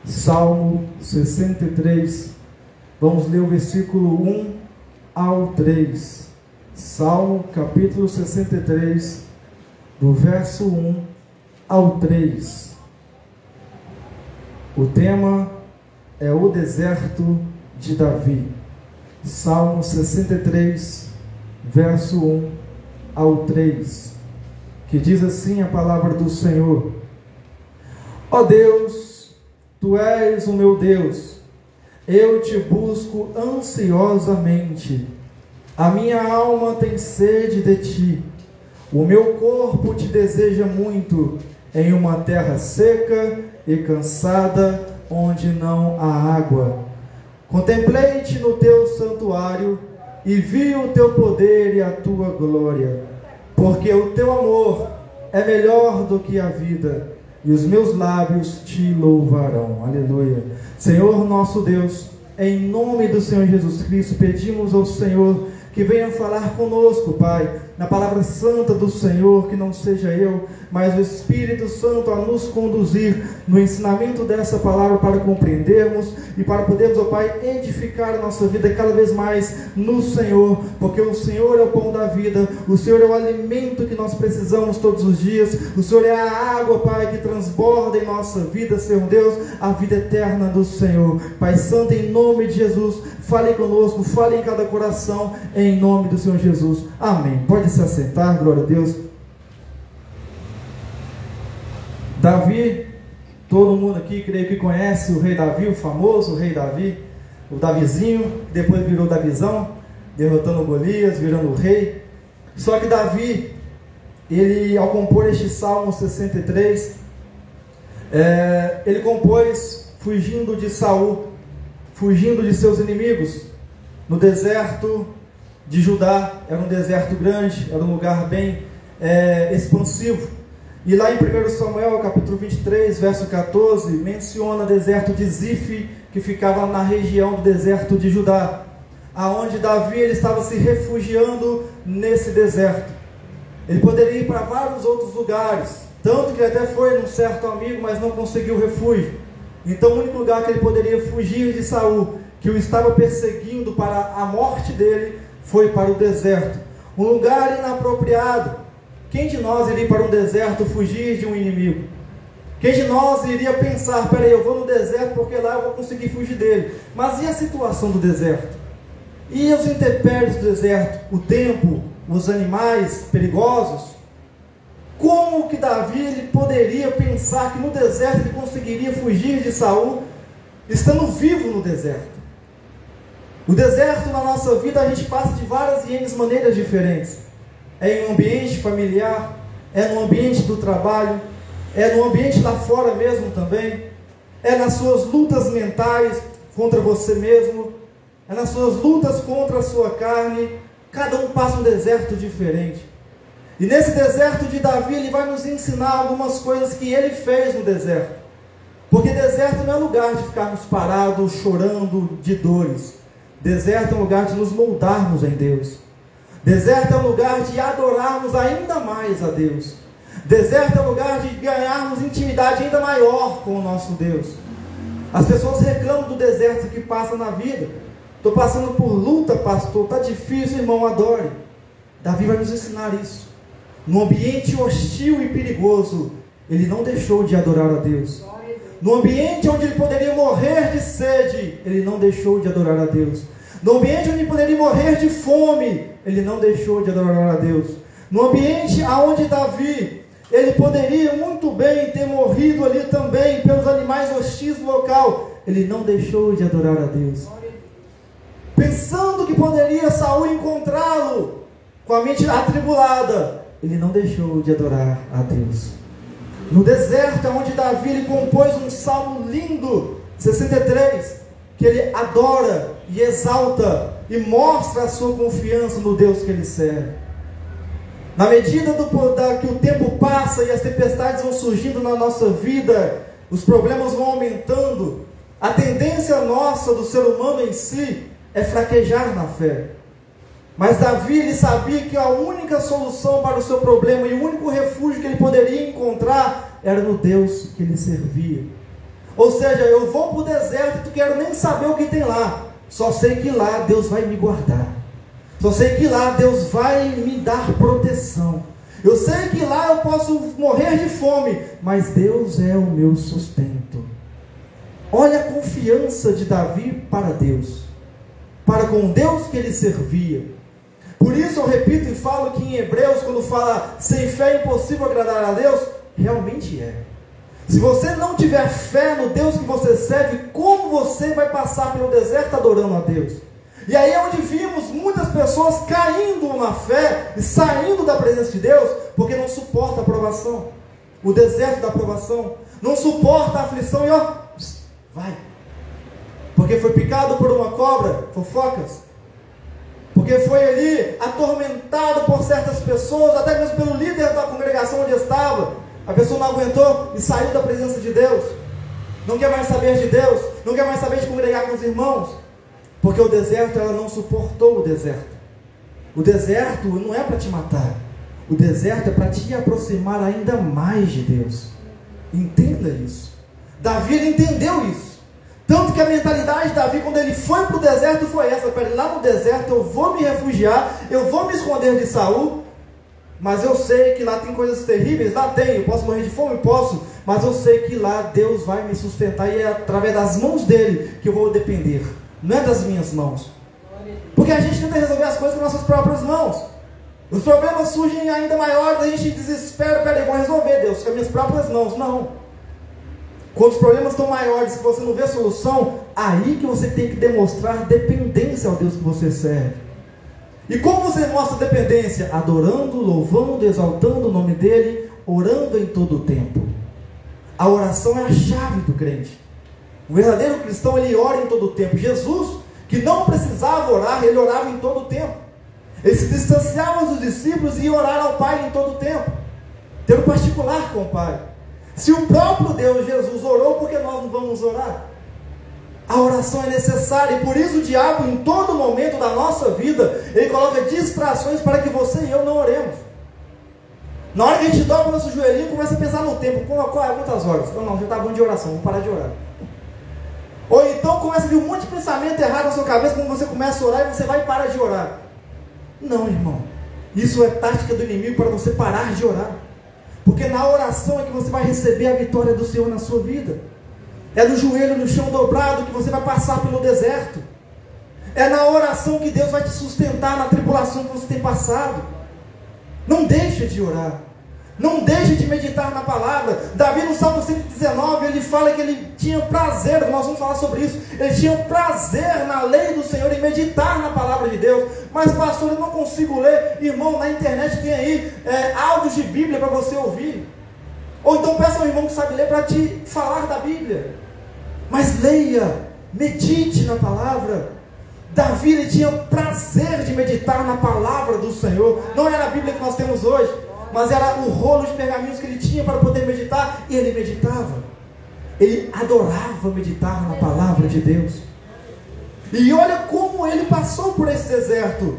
Salmo 63, vamos ler o versículo 1 ao 3. Salmo capítulo 63, do verso 1 ao 3. O tema é o deserto de Davi. Salmo 63, verso 1 ao 3, que diz assim a palavra do Senhor: Ó Deus, Tu és o meu Deus, eu te busco ansiosamente. A minha alma tem sede de ti, o meu corpo te deseja muito, em uma terra seca e cansada, onde não há água. Contemplei-te no teu santuário e vi o teu poder e a tua glória, porque o teu amor é melhor do que a vida, e os meus lábios te louvarão. Aleluia. Senhor nosso Deus, em nome do Senhor Jesus Cristo, pedimos ao Senhor que venha falar conosco, Pai, na palavra santa do Senhor, que não seja eu, mas o Espírito Santo a nos conduzir no ensinamento dessa palavra, para compreendermos e para podermos, ó Pai, edificar a nossa vida cada vez mais no Senhor, porque o Senhor é o pão da vida, o Senhor é o alimento que nós precisamos todos os dias, o Senhor é a água, Pai, que transborda em nossa vida, Senhor Deus, a vida eterna do Senhor. Pai Santo, em nome de Jesus, fale conosco, fale em cada coração, em nome do Senhor Jesus. Amém. Pode se assentar, glória a Deus. Davi, todo mundo aqui creio que conhece o rei Davi, o famoso rei Davi, o Davizinho, depois virou Davizão, derrotando Golias, virando o rei. Só que Davi, ele, ao compor este Salmo 63, ele compôs fugindo de Saul, fugindo de seus inimigos, no deserto de Judá. Era um deserto grande, era um lugar bem expansivo. E lá em 1 Samuel, capítulo 23, verso 14, menciona o deserto de Zif, que ficava na região do deserto de Judá, aonde Davi ele estava se refugiando nesse deserto. Ele poderia ir para vários outros lugares, tanto que até foi num certo amigo, mas não conseguiu refúgio. Então o único lugar que ele poderia fugir de Saul, que o estava perseguindo para a morte dele, foi para o deserto, um lugar inapropriado. Quem de nós iria para um deserto fugir de um inimigo? Quem de nós iria pensar, peraí, eu vou no deserto porque lá eu vou conseguir fugir dele? Mas e a situação do deserto? E os intempéries do deserto? O tempo, os animais perigosos? Como que Davi ele poderia pensar que no deserto ele conseguiria fugir de Saul, estando vivo no deserto? O deserto na nossa vida a gente passa de várias e maneiras diferentes. É em um ambiente familiar, é no ambiente do trabalho, é no ambiente lá fora mesmo também, é nas suas lutas mentais contra você mesmo, é nas suas lutas contra a sua carne. Cada um passa um deserto diferente. E nesse deserto de Davi, ele vai nos ensinar algumas coisas que ele fez no deserto. Porque deserto não é lugar de ficarmos parados, chorando de dores. Deserto é um lugar de nos moldarmos em Deus. Deserto é um lugar de adorarmos ainda mais a Deus. Deserto é um lugar de ganharmos intimidade ainda maior com o nosso Deus. As pessoas reclamam do deserto que passa na vida. Estou passando por luta, pastor, está difícil, irmão, adore. Davi vai nos ensinar isso. No ambiente hostil e perigoso, ele não deixou de adorar a Deus. No ambiente onde ele poderia morrer de sede, ele não deixou de adorar a Deus. No ambiente onde ele poderia morrer de fome, ele não deixou de adorar a Deus. No ambiente onde Davi, ele poderia muito bem ter morrido ali também pelos animais hostis do local, ele não deixou de adorar a Deus. Pensando que poderia Saul encontrá-lo com a mente atribulada, ele não deixou de adorar a Deus. No deserto, onde Davi ele compôs um salmo lindo, 63, que ele adora e exalta e mostra a sua confiança no Deus que ele serve. Na medida que o tempo passa e as tempestades vão surgindo na nossa vida, os problemas vão aumentando, a tendência nossa do ser humano em si é fraquejar na fé. Mas Davi ele sabia que a única solução para o seu problema e o único refúgio que ele poderia encontrar era no Deus que ele servia. Ou seja, eu vou para o deserto e não quero nem saber o que tem lá. Só sei que lá Deus vai me guardar. Só sei que lá Deus vai me dar proteção. Eu sei que lá eu posso morrer de fome, mas Deus é o meu sustento. Olha a confiança de Davi para Deus, para com Deus que ele servia. Por isso eu repito e falo que em Hebreus, quando fala sem fé é impossível agradar a Deus, realmente é. Se você não tiver fé no Deus que você serve, como você vai passar pelo deserto adorando a Deus? E aí é onde vimos muitas pessoas caindo na fé e saindo da presença de Deus, porque não suporta a provação, o deserto da provação, não suporta a aflição e ó, vai. Porque foi picado por uma cobra, fofocas, porque foi ali atormentado por certas pessoas, até mesmo pelo líder da congregação onde estava. A pessoa não aguentou e saiu da presença de Deus, não quer mais saber de Deus, não quer mais saber de congregar com os irmãos, porque o deserto, ela não suportou o deserto. O deserto não é para te matar, o deserto é para te aproximar ainda mais de Deus. Entenda isso. Davi, ele entendeu isso, tanto que a mentalidade de Davi, quando ele foi para o deserto, foi essa: para lá no deserto eu vou me refugiar, eu vou me esconder de Saul, mas eu sei que lá tem coisas terríveis. Lá tem, eu posso morrer de fome? Posso, mas eu sei que lá Deus vai me sustentar, e é através das mãos dele que eu vou depender, não é das minhas mãos. Porque a gente tenta resolver as coisas com nossas próprias mãos, os problemas surgem ainda maiores, a gente desespera, peraí, vou resolver, Deus, com as minhas próprias mãos. Não. Quando os problemas estão maiores, que você não vê a solução, aí que você tem que demonstrar dependência ao Deus que você serve. E como você mostra dependência? Adorando, louvando, exaltando o nome dele, orando em todo o tempo. A oração é a chave do crente. O verdadeiro cristão, ele ora em todo o tempo. Jesus, que não precisava orar, ele orava em todo o tempo. Ele se distanciava dos discípulos e ia orar ao Pai em todo o tempo, ter um particular com o Pai. Se o próprio Deus, Jesus, orou, por que nós não vamos orar? A oração é necessária, e por isso o diabo, em todo momento da nossa vida, ele coloca distrações para que você e eu não oremos. Na hora que a gente dobra o nosso joelhinho, começa a pensar no tempo: quantas horas? Não, já está bom de oração, vou parar de orar. Ou então começa a vir um monte de pensamento errado na sua cabeça quando você começa a orar e você vai e para de orar. Não, irmão, isso é tática do inimigo para você parar de orar, porque na oração é que você vai receber a vitória do Senhor na sua vida. É no joelho no chão dobrado que você vai passar pelo deserto. É na oração que Deus vai te sustentar na tribulação que você tem passado. Não deixe de orar, não deixe de meditar na palavra. Davi, no Salmo 119, ele fala que ele tinha prazer, nós vamos falar sobre isso, ele tinha prazer na lei do Senhor, em meditar na palavra de Deus. Mas pastor, eu não consigo ler. Irmão, na internet tem aí áudios de Bíblia para você ouvir, ou então peça ao irmão que sabe ler para te falar da Bíblia. Mas leia, medite na palavra. Davi, ele tinha prazer de meditar na palavra do Senhor. Não era a Bíblia que nós temos hoje, mas era o rolo de pergaminhos que ele tinha para poder meditar, e ele meditava. Ele adorava meditar na palavra de Deus. E olha como ele passou por esse deserto.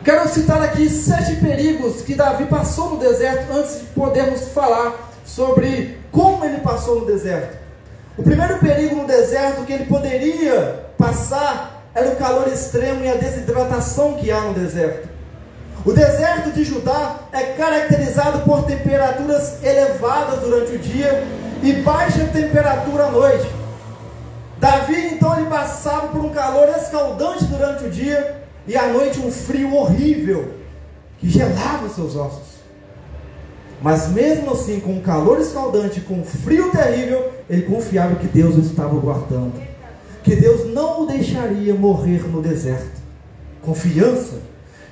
Quero citar aqui 7 perigos que Davi passou no deserto, antes de podermos falar sobre como ele passou no deserto. O primeiro perigo no deserto que ele poderia passar era o calor extremo e a desidratação que há no deserto. O deserto de Judá é caracterizado por temperaturas elevadas durante o dia e baixa temperatura à noite. Davi, então, ele passava por um calor escaldante durante o dia e à noite um frio horrível que gelava os seus ossos. Mas mesmo assim, com um calor escaldante, com um frio terrível, ele confiava que Deus o estava guardando, que Deus não o deixaria morrer no deserto. Confiança.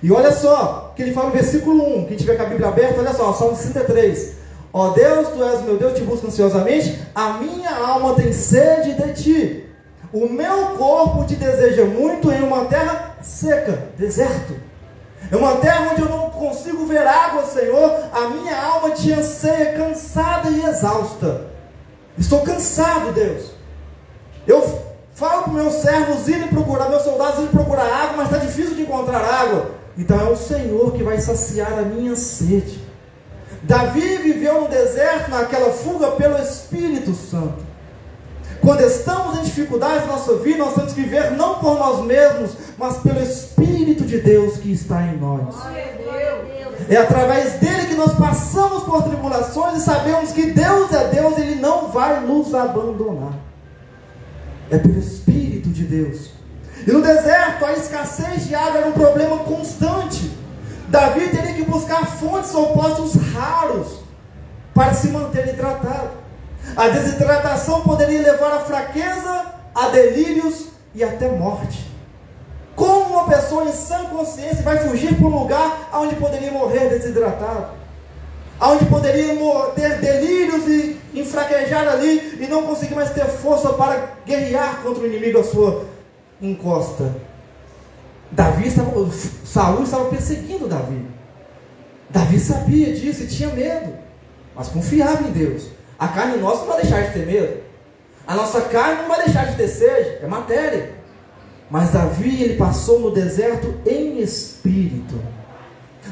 E olha só que ele fala no versículo 1, quem tiver com a Bíblia aberta, olha só, Salmo 63. Ó Deus, tu és meu Deus, te busco ansiosamente, a minha alma tem sede de ti, o meu corpo te deseja muito em uma terra seca, deserto. É uma terra onde eu não consigo ver água, Senhor. A minha alma te anseia, cansada e exausta. Estou cansado, Deus. Eu falo para os meus servos irem procurar, meus soldados irem procurar água, mas está difícil de encontrar água. Então é o Senhor que vai saciar a minha sede. Davi viveu no deserto, naquela fuga pelo Espírito Santo. Quando estamos em dificuldades na nossa vida, nós temos que viver não por nós mesmos, mas pelo Espírito de Deus que está em nós. É através dele que nós passamos por tribulações e sabemos que Deus é Deus, ele não vai nos abandonar. É pelo Espírito de Deus. E no deserto, a escassez de água era um problema constante. Davi teria que buscar fontes ou poços raros para se manter hidratado. A desidratação poderia levar à fraqueza, a delírios e até morte. Como uma pessoa em sã consciência vai fugir para um lugar onde poderia morrer desidratado? Onde poderia ter delírios e enfraquejar ali e não conseguir mais ter força para guerrear contra o inimigo à sua encosta? Saul estava perseguindo Davi. Davi sabia disso e tinha medo, mas confiava em Deus. A carne nossa não vai deixar de ter medo. A nossa carne não vai deixar de ter sede. É matéria. Mas Davi, ele passou no deserto em espírito.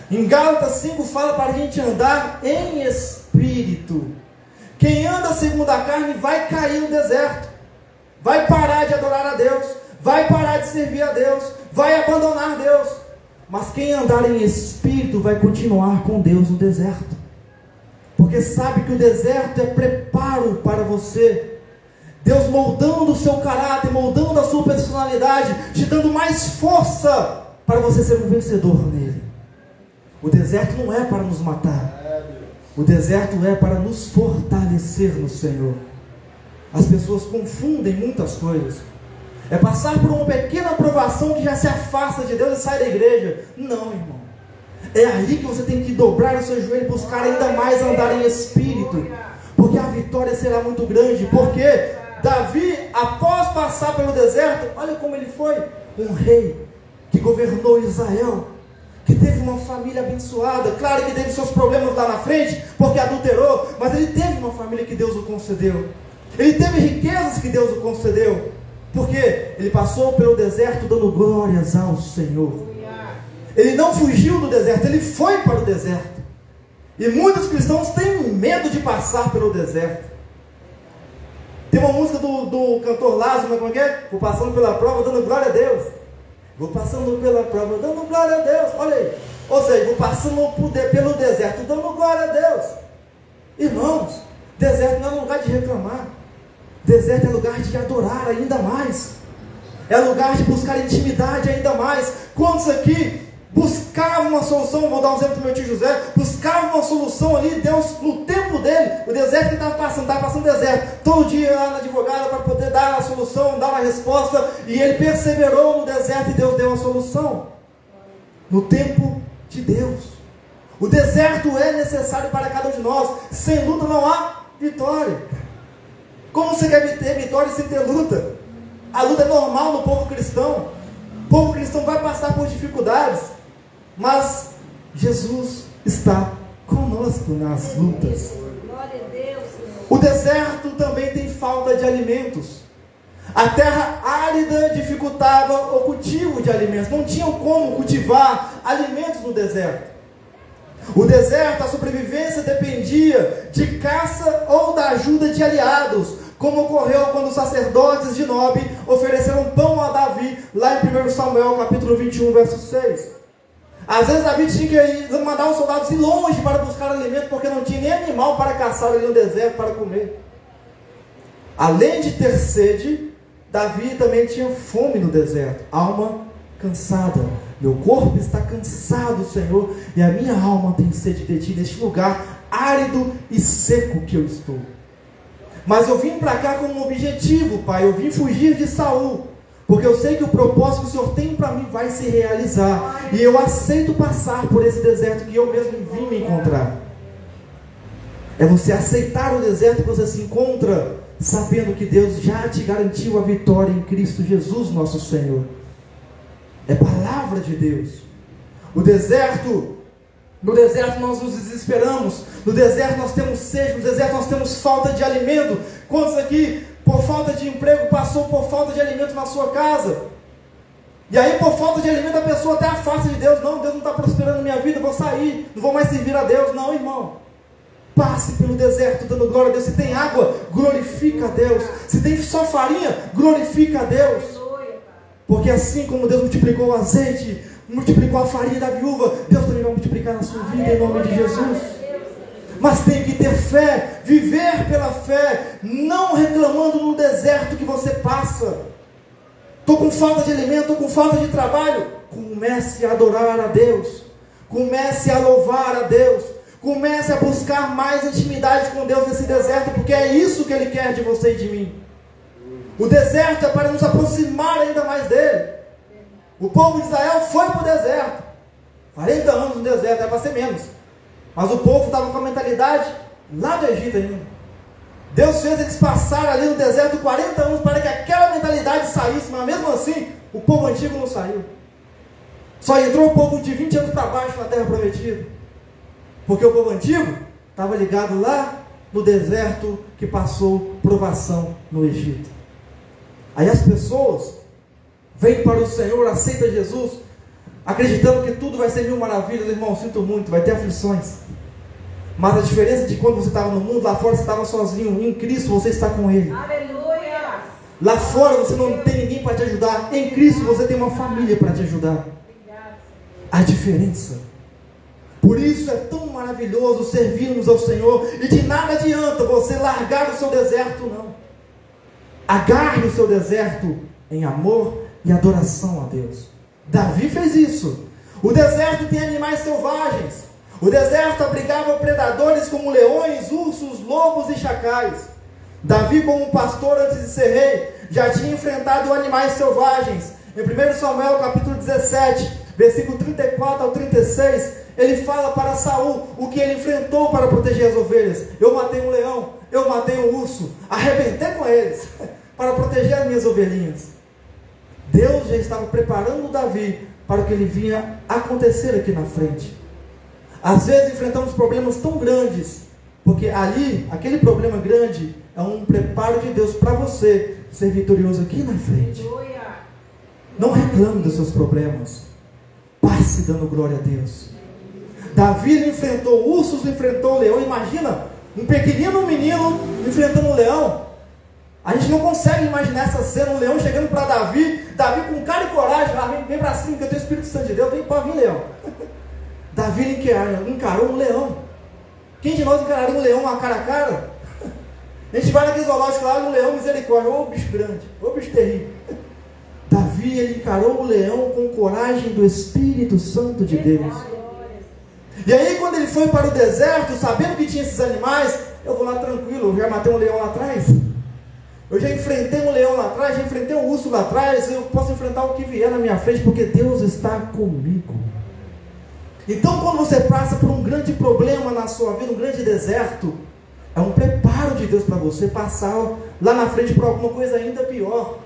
Em Gálatas 5 fala para a gente andar em espírito. Quem anda segundo a carne vai cair no deserto. Vai parar de adorar a Deus. Vai parar de servir a Deus. Vai abandonar Deus. Mas quem andar em espírito vai continuar com Deus no deserto. Porque sabe que o deserto é preparo para você. Deus moldando o seu caráter, moldando a sua personalidade, te dando mais força para você ser um vencedor nele. O deserto não é para nos matar. O deserto é para nos fortalecer no Senhor. As pessoas confundem muitas coisas. É passar por uma pequena provação que já se afasta de Deus e sai da igreja. Não, irmão. É aí que você tem que dobrar o seu joelho e buscar ainda mais andar em espírito. Porque a vitória será muito grande. Porque Davi, após passar pelo deserto, olha como ele foi. Um rei que governou Israel, que teve uma família abençoada. Claro que teve seus problemas lá na frente, porque adulterou. Mas ele teve uma família que Deus o concedeu. Ele teve riquezas que Deus o concedeu. Porque ele passou pelo deserto dando glórias ao Senhor. Ele não fugiu do deserto, ele foi para o deserto. E muitos cristãos têm medo de passar pelo deserto. Tem uma música do cantor Lázaro, como é que é? Vou passando pela prova, dando glória a Deus. Vou passando pela prova, dando glória a Deus. Olha aí. Ou seja, vou passando pelo deserto, dando glória a Deus. Irmãos, deserto não é lugar de reclamar. Deserto é lugar de adorar ainda mais. É lugar de buscar intimidade ainda mais. Quantos aqui buscavam uma solução? Vou dar um exemplo do meu tio José. Buscava uma solução ali, Deus, no tempo dele, o deserto que estava passando deserto. Todo dia lá na advogada para poder dar a solução, dar a resposta. E ele perseverou no deserto e Deus deu a solução. No tempo de Deus. O deserto é necessário para cada um de nós. Sem luta não há vitória. Como você quer ter vitória sem ter luta? A luta é normal no povo cristão. O povo cristão vai passar por dificuldades, mas Jesus está conosco nas lutas. O deserto também tem falta de alimentos. A terra árida dificultava o cultivo de alimentos. Não tinham como cultivar alimentos no deserto. O deserto, a sobrevivência dependia de caça ou da ajuda de aliados, como ocorreu quando os sacerdotes de Nob ofereceram pão a Davi, lá em 1 Samuel capítulo 21, verso 6. Às vezes Davi tinha que mandar os soldados ir longe para buscar alimento, porque não tinha nem animal para caçar ali no deserto para comer. Além de ter sede, Davi também tinha fome no deserto, alma cansada. Meu corpo está cansado, Senhor, e a minha alma tem sede de Ti, neste lugar árido e seco que eu estou. Mas eu vim para cá com um objetivo, Pai. Eu vim fugir de Saul, porque eu sei que o propósito que o Senhor tem para mim vai se realizar. E eu aceito passar por esse deserto que eu mesmo vim me encontrar. É você aceitar o deserto que você se encontra, sabendo que Deus já te garantiu a vitória em Cristo Jesus, nosso Senhor. É palavra de Deus. No deserto nós nos desesperamos. No deserto nós temos sede. No deserto nós temos falta de alimento. Quantos aqui, por falta de emprego, passou por falta de alimento na sua casa? E aí, por falta de alimento, a pessoa até afasta de Deus. Não, Deus não está prosperando minha vida, eu vou sair, não vou mais servir a Deus. Não, irmão. Passe pelo deserto dando glória a Deus. Se tem água, glorifica a Deus. Se tem só farinha, glorifica a Deus. Porque assim como Deus multiplicou o azeite, multiplicou a farinha da viúva, Deus também vai multiplicar na sua vida em nome de Jesus. Mas tem que ter fé, viver pela fé, não reclamando no deserto que você passa. Estou com falta de alimento, estou com falta de trabalho. Comece a adorar a Deus. Comece a louvar a Deus. Comece a buscar mais intimidade com Deus nesse deserto, porque é isso que Ele quer de você e de mim. O deserto é para nos aproximar ainda mais dEle. O povo de Israel foi para o deserto. 40 anos no deserto, era para ser menos. Mas o povo estava com a mentalidade lá do Egito ainda. Deus fez eles passarem ali no deserto 40 anos para que aquela mentalidade saísse, mas mesmo assim, o povo antigo não saiu. Só entrou o povo de 20 anos para baixo na terra prometida. Porque o povo antigo estava ligado lá no deserto que passou provação no Egito. Aí as pessoas vêm para o Senhor, aceitam Jesus, acreditando que tudo vai ser mil maravilhas. Irmão, sinto muito, vai ter aflições. Mas a diferença de quando você estava no mundo, lá fora você estava sozinho. Em Cristo você está com Ele. Aleluia! Lá fora você não tem ninguém para te ajudar. Em Cristo você tem uma família para te ajudar. A diferença. Por isso é tão maravilhoso servirmos ao Senhor. E de nada adianta você largar o seu deserto, não. Agarre o seu deserto em amor e adoração a Deus. Davi fez isso. O deserto tem animais selvagens. O deserto abrigava predadores como leões, ursos, lobos e chacais. Davi, como pastor antes de ser rei, já tinha enfrentado animais selvagens. Em 1 Samuel capítulo 17, versículo 34 ao 36, ele fala para Saul o que ele enfrentou para proteger as ovelhas. Eu matei um leão, eu matei um urso, arrebentei com eles para proteger as minhas ovelhinhas. Deus já estava preparando Davi para o que ele vinha acontecer aqui na frente. Às vezes enfrentamos problemas tão grandes, porque ali, aquele problema grande é um preparo de Deus para você ser vitorioso aqui na frente. Não reclame dos seus problemas. Passe dando glória a Deus. Davi enfrentou ursos, enfrentou leão. Imagina um pequenino menino enfrentando um leão. A gente não consegue imaginar essa cena, um leão chegando para Davi, Davi com cara e coragem, lá, vem para cima, que eu tenho o Espírito Santo de Deus, vem para vir leão. Davi encarou um leão. Quem de nós encararia um leão a cara? A gente vai naquele zoológico lá, um leão, misericórdia, ô bicho grande, ô bicho terrível. Davi, ele encarou o leão com coragem do Espírito Santo de Deus. E aí quando ele foi para o deserto, sabendo que tinha esses animais, eu vou lá tranquilo, eu já matei um leão lá atrás, eu já enfrentei um leão lá atrás, já enfrentei um urso lá atrás, eu posso enfrentar o que vier na minha frente, porque Deus está comigo. Então quando você passa por um grande problema na sua vida, um grande deserto, é um preparo de Deus para você passar lá na frente por alguma coisa ainda pior,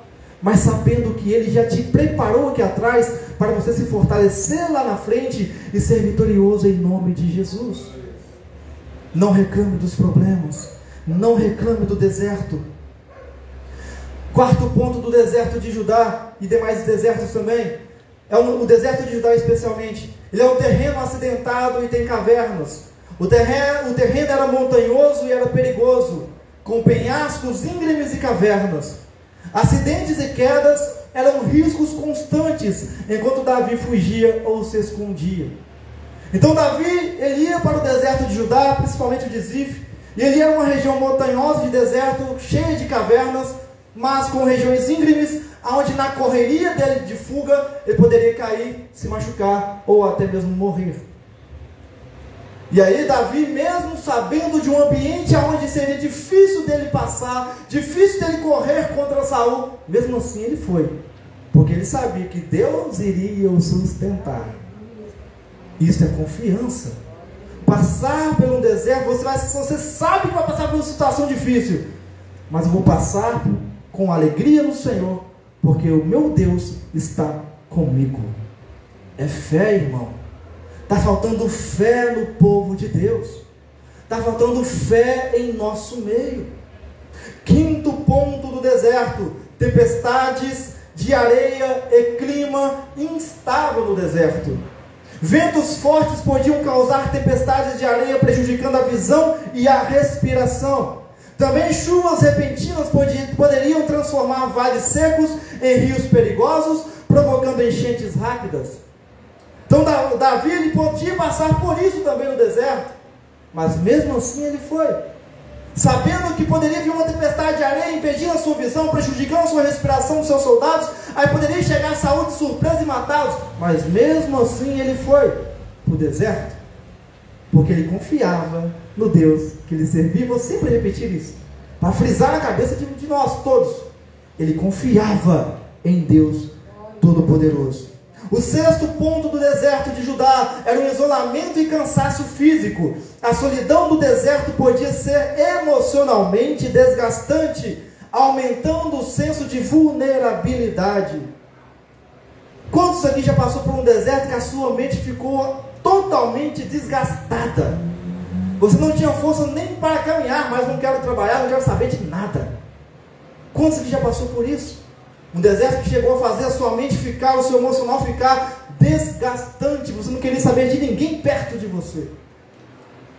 mas sabendo que Ele já te preparou aqui atrás para você se fortalecer lá na frente e ser vitorioso em nome de Jesus. Não reclame dos problemas, não reclame do deserto. Quarto ponto do deserto de Judá e demais desertos também, o deserto de Judá especialmente, ele é um terreno acidentado e tem cavernas. O terreno era montanhoso e era perigoso, com penhascos íngremes e cavernas. Acidentes e quedas eram riscos constantes, enquanto Davi fugia ou se escondia. Então Davi, ele ia para o deserto de Judá, principalmente o de Zif, e ele era uma região montanhosa de deserto, cheia de cavernas, mas com regiões íngremes, onde na correria dele de fuga, ele poderia cair, se machucar, ou até mesmo morrer. E aí Davi, mesmo sabendo de um ambiente onde seria difícil dele passar, difícil dele correr contra Saul, mesmo assim ele foi, porque ele sabia que Deus iria o sustentar. Isso é confiança. Passar pelo deserto, você sabe que vai passar por uma situação difícil, mas eu vou passar com alegria no Senhor, porque o meu Deus está comigo. É fé, irmão. Está faltando fé no povo de Deus. Está faltando fé em nosso meio. Quinto ponto do deserto: tempestades de areia e clima instável no deserto. Ventos fortes podiam causar tempestades de areia, prejudicando a visão e a respiração. Também chuvas repentinas poderiam transformar vales secos em rios perigosos, provocando enchentes rápidas. Então Davi ele podia passar por isso também no deserto, mas mesmo assim ele foi, sabendo que poderia vir uma tempestade de areia, impedindo a sua visão, prejudicando a sua respiração dos seus soldados. Aí poderia chegar a Saul de surpresa e matá-los, mas mesmo assim ele foi para o deserto, porque ele confiava no Deus que ele servia. Vou sempre repetir isso, para frisar na cabeça de nós todos. Ele confiava em Deus Todo-Poderoso. O sexto ponto do deserto de Judá era o isolamento e cansaço físico. A solidão do deserto podia ser emocionalmente desgastante, aumentando o senso de vulnerabilidade. Quantos aqui já passou por um deserto que a sua mente ficou totalmente desgastada? Você não tinha força nem para caminhar, mas não quero trabalhar, não quero saber de nada. Quantos aqui já passou por isso? Um deserto que chegou a fazer a sua mente ficar, o seu emocional ficar desgastante. Você não queria saber de ninguém perto de você.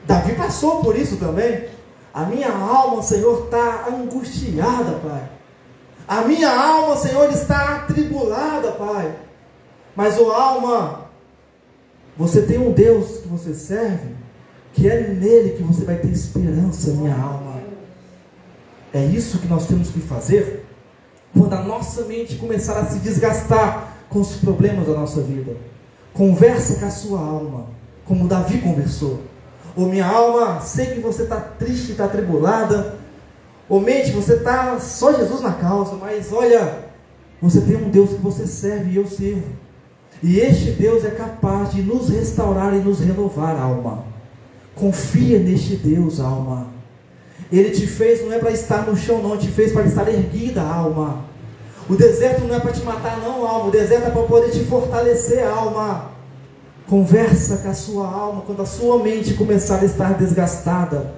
Davi passou por isso também. A minha alma, Senhor, está angustiada, Pai. A minha alma, Senhor, está atribulada, Pai. Mas, ó alma, você tem um Deus que você serve, que é nele que você vai ter esperança, minha alma. É isso que nós temos que fazer. Quando a nossa mente começar a se desgastar com os problemas da nossa vida, conversa com a sua alma, como Davi conversou. Ô minha alma, sei que você está triste, está atribulada. Ô mente, você está só Jesus na causa, mas olha, você tem um Deus que você serve e eu sirvo. E este Deus é capaz de nos restaurar e nos renovar, alma. Confia neste Deus, alma. Ele te fez não é para estar no chão não, te fez para estar erguida, alma. O deserto não é para te matar não, alma. O deserto é para poder te fortalecer, alma. Conversa com a sua alma quando a sua mente começar a estar desgastada.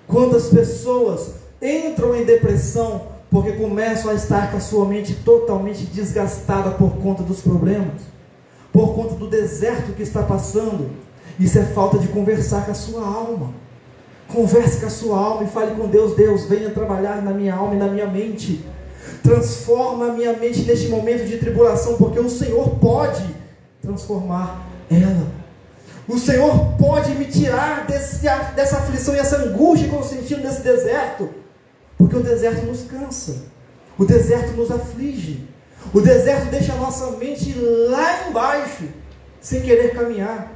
Quantas pessoas entram em depressão porque começam a estar com a sua mente totalmente desgastada por conta dos problemas, por conta do deserto que está passando. Isso é falta de conversar com a sua alma. Converse com a sua alma e fale com Deus. Deus, venha trabalhar na minha alma e na minha mente. Transforma a minha mente neste momento de tribulação, porque o Senhor pode transformar ela. O Senhor pode me tirar dessa aflição e essa angústia que eu estou sentindo nesse deserto, porque o deserto nos cansa, o deserto nos aflige, o deserto deixa a nossa mente lá embaixo, sem querer caminhar.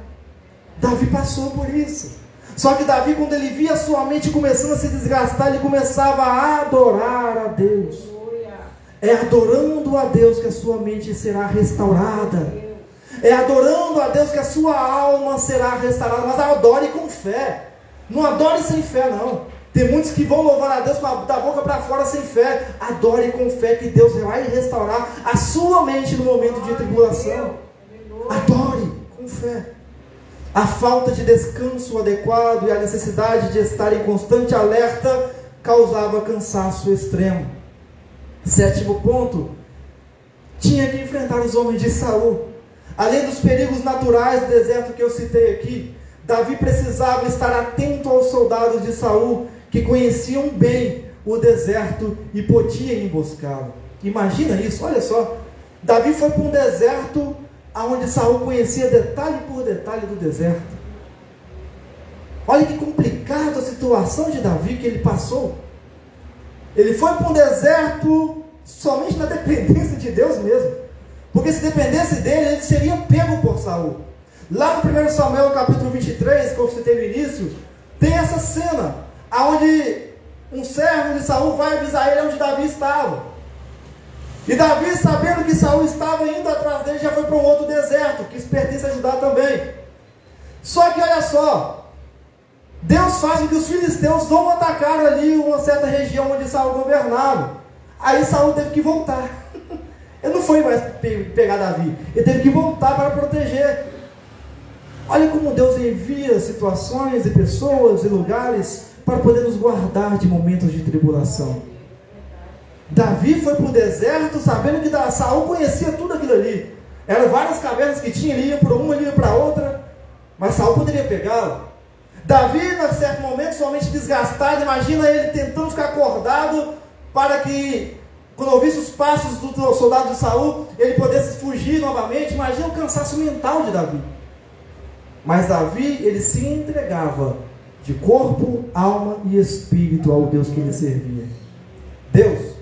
Davi passou por isso. Só que Davi, quando ele via a sua mente começando a se desgastar, ele começava a adorar a Deus. É adorando a Deus que a sua mente será restaurada. É adorando a Deus que a sua alma será restaurada. Mas adore com fé. Não adore sem fé, não. Tem muitos que vão louvar a Deus da boca para fora sem fé. Adore com fé que Deus vai restaurar a sua mente no momento de tribulação. Adore com fé. A falta de descanso adequado e a necessidade de estar em constante alerta causava cansaço extremo. Sétimo ponto, tinha que enfrentar os homens de Saul. Além dos perigos naturais do deserto que eu citei aqui, Davi precisava estar atento aos soldados de Saul, que conheciam bem o deserto e podiam emboscá-lo. Imagina isso, olha só. Davi foi para um deserto onde Saul conhecia detalhe por detalhe do deserto. Olha que complicada a situação de Davi que ele passou. Ele foi para um deserto somente na dependência de Deus mesmo, porque se dependesse dele, ele seria pego por Saul. Lá no 1 Samuel capítulo 23, que eu citei no início, tem essa cena, onde um servo de Saul vai avisar ele onde Davi estava. E Davi, sabendo que Saul estava indo atrás dele, já foi para um outro deserto, que pertence a Judá também. Só que olha só, Deus faz com que os filisteus vão atacar ali uma certa região onde Saul governava. Aí Saul teve que voltar. Ele não foi mais pegar Davi, ele teve que voltar para proteger. Olha como Deus envia situações e pessoas e lugares para poder nos guardar de momentos de tribulação. Davi foi para o deserto sabendo que Saul conhecia tudo aquilo ali. Eram várias cavernas que tinha, ele ia para uma, ele ia para outra, mas Saul poderia pegá-lo. Davi, em certo momento, somente desgastado, imagina ele tentando ficar acordado para que, quando ouvisse os passos do soldado de Saul, ele pudesse fugir novamente. Imagina o cansaço mental de Davi. Mas Davi, ele se entregava de corpo, alma e espírito ao Deus que ele servia. Deus,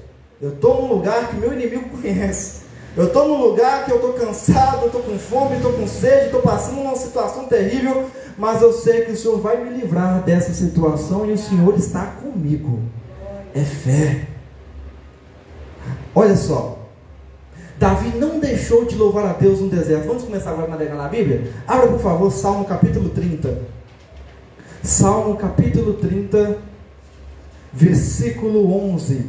eu estou num lugar que meu inimigo conhece. Eu estou num lugar que eu estou cansado, eu estou com fome, estou com sede, estou passando uma situação terrível, mas eu sei que o Senhor vai me livrar dessa situação e o Senhor está comigo. É fé. Olha só, Davi não deixou de louvar a Deus no deserto. Vamos começar agora a navegar na Bíblia? Abra, por favor, Salmo capítulo 30. Salmo capítulo 30, versículo 11.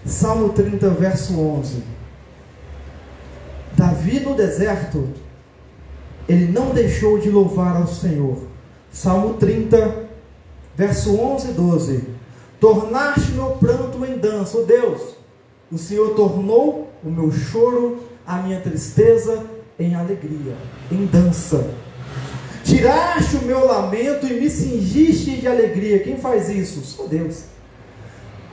Salmo 30, verso 11. Davi no deserto, ele não deixou de louvar ao Senhor. Salmo 30, verso 11 e 12. Tornaste meu pranto em dança, ó Deus, o Senhor tornou o meu choro, a minha tristeza em alegria, em dança. Tiraste o meu lamento e me cingiste de alegria. Quem faz isso? Só Deus.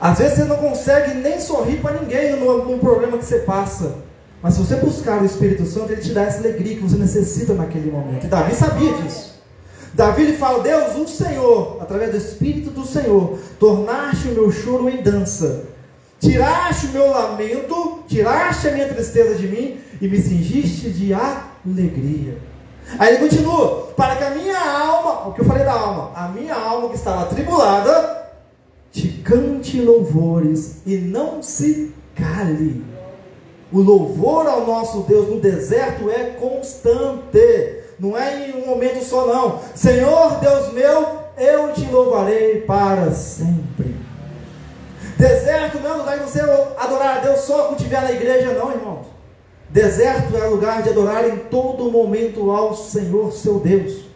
Às vezes você não consegue nem sorrir para ninguém no problema que você passa. Mas se você buscar o Espírito Santo, ele te dá essa alegria que você necessita naquele momento. E Davi sabia disso. Davi lhe fala: Deus, o Senhor, através do Espírito do Senhor, tornaste o meu choro em dança. Tiraste o meu lamento, tiraste a minha tristeza de mim e me cingiste de alegria. Aí ele continua: para que a minha alma, o que eu falei da alma, a minha alma que estava atribulada, te cante louvores e não se cale. O louvor ao nosso Deus no deserto é constante, não é em um momento só não. Senhor Deus meu, eu te louvarei para sempre. Deserto não é lugar de você adorar a Deus só quando estiver na igreja não, irmãos. Deserto é lugar de adorar em todo momento ao Senhor seu Deus.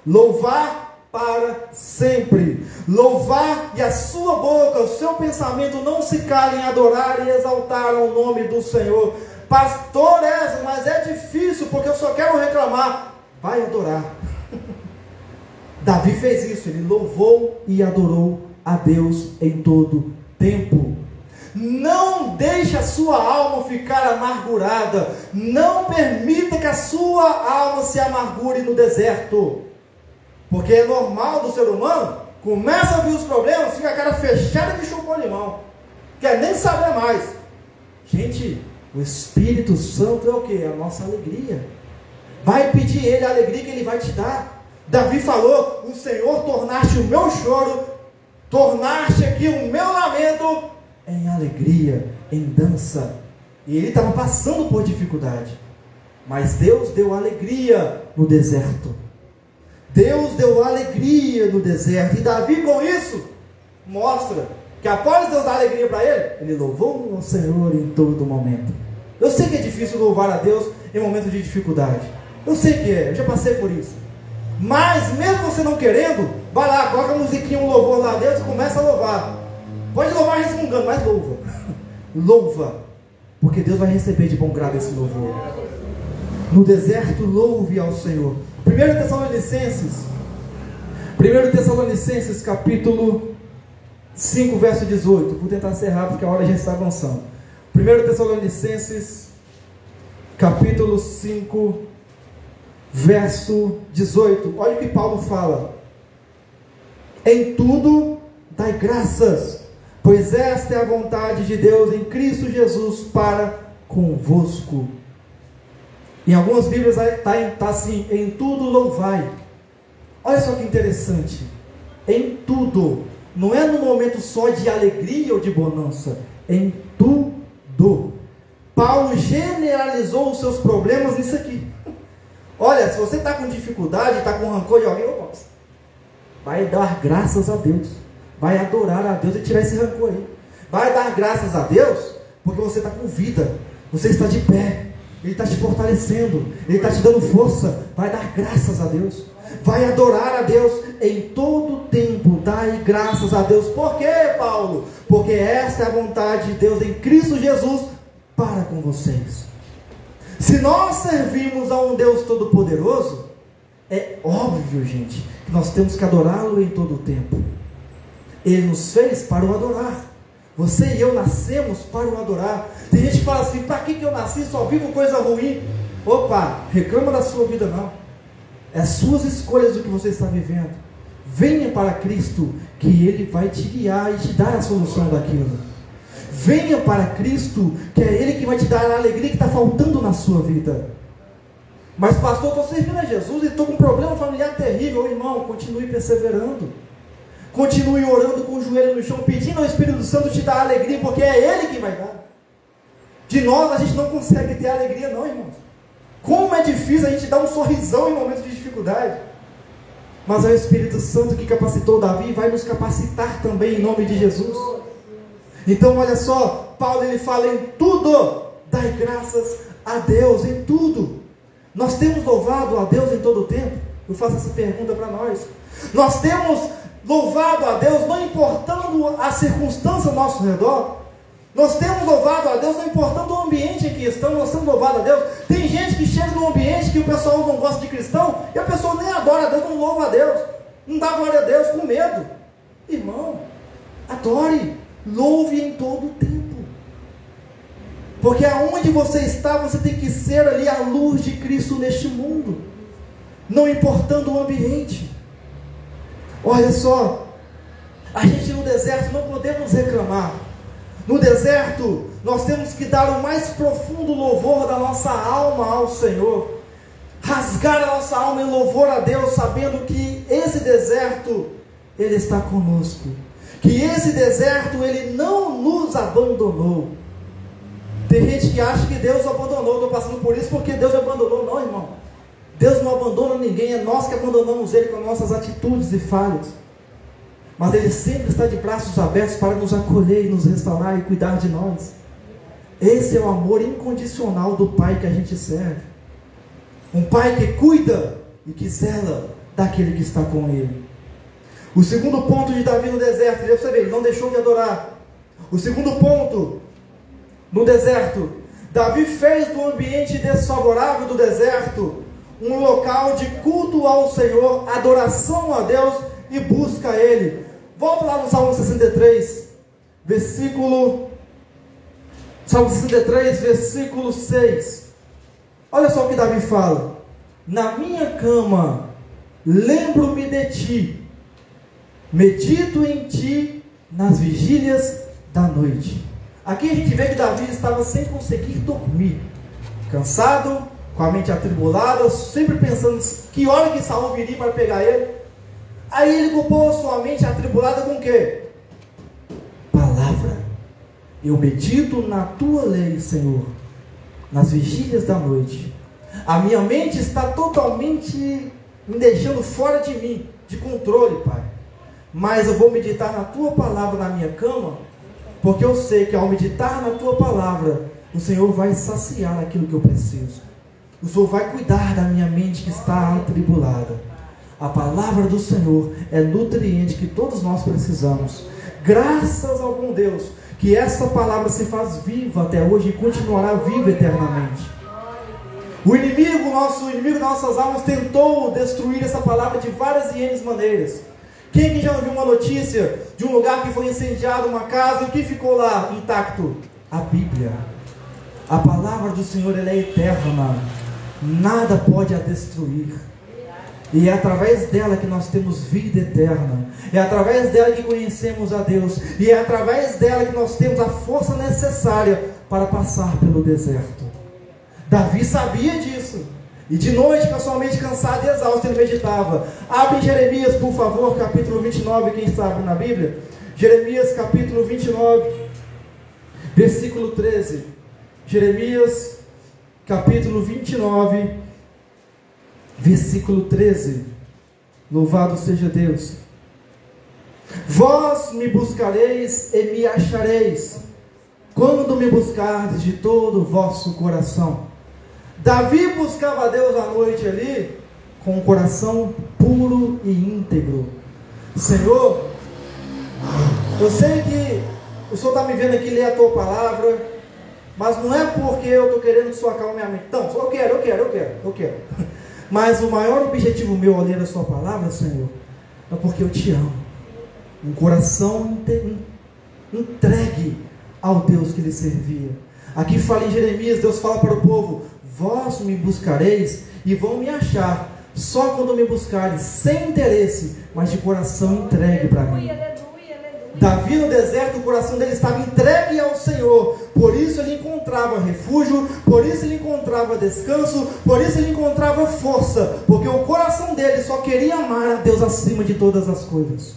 Louvar para sempre. Louvar e a sua boca, o seu pensamento não se calem em adorar e exaltar o nome do Senhor. Pastor Ezra, mas é difícil porque eu só quero reclamar. Vai adorar. Davi fez isso, ele louvou e adorou a Deus em todo tempo. Não deixe a sua alma ficar amargurada. Não permita que a sua alma se amargure no deserto. Porque é normal do ser humano, começa a vir os problemas, fica a cara fechada que chupou limão. Quer nem saber mais. Gente, o Espírito Santo é o que? É a nossa alegria. Vai pedir Ele a alegria que Ele vai te dar. Davi falou: o Senhor tornaste o meu choro, tornaste aqui o meu lamento em alegria, em dança. E ele estava passando por dificuldade, mas Deus deu alegria no deserto. Deus deu alegria no deserto. E Davi com isso mostra que após Deus dar alegria para ele, ele louvou o Senhor em todo momento. Eu sei que é difícil louvar a Deus em momentos de dificuldade. Eu sei que é, eu já passei por isso. Mas mesmo você não querendo, vai lá, coloca a musiquinha, um louvor lá a Deus e começa a louvar. Pode louvar resmungando, mas louva. Louva, porque Deus vai receber de bom grado esse louvor. No deserto, louve ao Senhor. 1 Tessalonicenses capítulo 5, verso 18. Vou tentar ser rápido porque a hora já está avançando. 1 Tessalonicenses capítulo 5, verso 18. Olha o que Paulo fala: em tudo dai graças, pois esta é a vontade de Deus em Cristo Jesus para convosco. Em algumas Bíblias está assim: em tudo louvai. Olha só que interessante. Em tudo. Não é no momento só de alegria ou de bonança. Em tudo. Paulo generalizou os seus problemas nisso aqui. Olha, se você está com dificuldade, está com rancor de alguém, vai dar graças a Deus. Vai adorar a Deus e tirar esse rancor aí. Vai dar graças a Deus porque você está com vida. Você está de pé. Ele está te fortalecendo, Ele está te dando força. Vai dar graças a Deus. Vai adorar a Deus em todo tempo. Dai graças a Deus. Por quê, Paulo? Porque esta é a vontade de Deus em Cristo Jesus para com vocês. Se nós servimos a um Deus Todo-Poderoso, é óbvio, gente, que nós temos que adorá-lo em todo o tempo. Ele nos fez para o adorar. Você e eu nascemos para o adorar. Tem gente que fala assim: para que eu nasci? Só vivo coisa ruim. Opa, reclama da sua vida não. É as suas escolhas do que você está vivendo. Venha para Cristo, que Ele vai te guiar e te dar a solução daquilo. Venha para Cristo, que é Ele que vai te dar a alegria que está faltando na sua vida. Mas pastor, estou servindo a Jesus e estou com um problema familiar terrível. Irmão, continue perseverando. Continue orando com o joelho no chão, pedindo ao Espírito Santo te dar alegria, porque é Ele que vai dar. De nós a gente não consegue ter alegria não, irmãos. Como é difícil a gente dar um sorrisão em momentos de dificuldade. Mas é o Espírito Santo que capacitou Davi e vai nos capacitar também em nome de Jesus. Então olha só, Paulo ele fala: em tudo dai graças a Deus, em tudo. Nós temos louvado a Deus em todo o tempo? Eu faço essa pergunta para nós. Nós temos louvado a Deus não importando a circunstância ao nosso redor? Nós temos louvado a Deus não importando o ambiente em que estamos, nós temos louvado a Deus. Tem gente que chega num ambiente que o pessoal não gosta de cristão, e a pessoa nem adora a Deus, não louva a Deus, não dá glória a Deus, com medo. Irmão, adore, louve em todo o tempo. Porque aonde você está, você tem que ser ali a luz de Cristo neste mundo, não importando o ambiente. Olha só, a gente no deserto não podemos reclamar. No deserto, nós temos que dar o mais profundo louvor da nossa alma ao Senhor. Rasgar a nossa alma em louvor a Deus, sabendo que esse deserto, Ele está conosco. Que esse deserto, Ele não nos abandonou. Tem gente que acha que Deus abandonou. Estou passando por isso porque Deus abandonou. Não, irmão. Deus não abandona ninguém. É nós que abandonamos Ele com nossas atitudes e falhas. Mas Ele sempre está de braços abertos para nos acolher e nos restaurar e cuidar de nós. Esse é o amor incondicional do Pai que a gente serve. Um Pai que cuida e que zela daquele que está com Ele. O segundo ponto de Davi no deserto, você vê, ele não deixou de adorar. O segundo ponto, no deserto, Davi fez do ambiente desfavorável do deserto um local de culto ao Senhor, adoração a Deus e busca a Ele. Volta lá no Salmo 63, Salmo 63, versículo 6. Olha só o que Davi fala: na minha cama lembro-me de ti, medito em ti nas vigílias da noite. Aqui a gente vê que Davi estava sem conseguir dormir, cansado, com a mente atribulada, sempre pensando que hora que Saul viria para pegar ele. Aí ele culpou sua mente atribulada com o quê? Palavra. Eu medito na tua lei, Senhor, nas vigílias da noite. A minha mente está totalmente me deixando fora de mim, de controle, Pai. Mas eu vou meditar na tua palavra na minha cama, porque eu sei que ao meditar na tua palavra, o Senhor vai saciar aquilo que eu preciso. O Senhor vai cuidar da minha mente que está atribulada. A palavra do Senhor é nutriente que todos nós precisamos. Graças ao bom Deus, que essa palavra se faz viva até hoje e continuará viva eternamente. O inimigo das nossas almas tentou destruir essa palavra de várias e N maneiras. Quem aqui já ouviu uma notícia de um lugar que foi incendiado, uma casa, e o que ficou lá intacto? A Bíblia. A palavra do Senhor, ela é eterna. Nada pode a destruir. E é através dela que nós temos vida eterna. É através dela que conhecemos a Deus. E é através dela que nós temos a força necessária para passar pelo deserto. Davi sabia disso. E de noite, com a sua mente cansada e exausta, ele meditava. Abre Jeremias, por favor, capítulo 29, quem está abrindo na Bíblia. Jeremias, capítulo 29, versículo 13. Jeremias, capítulo 29, versículo 13. Louvado seja Deus. Vós me buscareis e me achareis, quando me buscardes de todo o vosso coração. Davi buscava a Deus à noite ali, com um coração puro e íntegro. Senhor, eu sei que o Senhor está me vendo aqui ler a tua palavra, Mas não é porque eu estou querendo que sua acalme minha mente. Então, eu quero. Mas o maior objetivo meu ao ler a sua palavra, Senhor, é porque eu te amo. Um coração entregue ao Deus que lhe servia. Aqui fala em Jeremias, Deus fala para o povo: vós me buscareis e vão me achar, só quando me buscareis sem interesse, mas de coração entregue para mim. Davi no deserto, o coração dele estava entregue ao Senhor, por isso ele encontrava refúgio, por isso ele encontrava descanso, por isso ele encontrava força, porque o coração dele só queria amar a Deus acima de todas as coisas.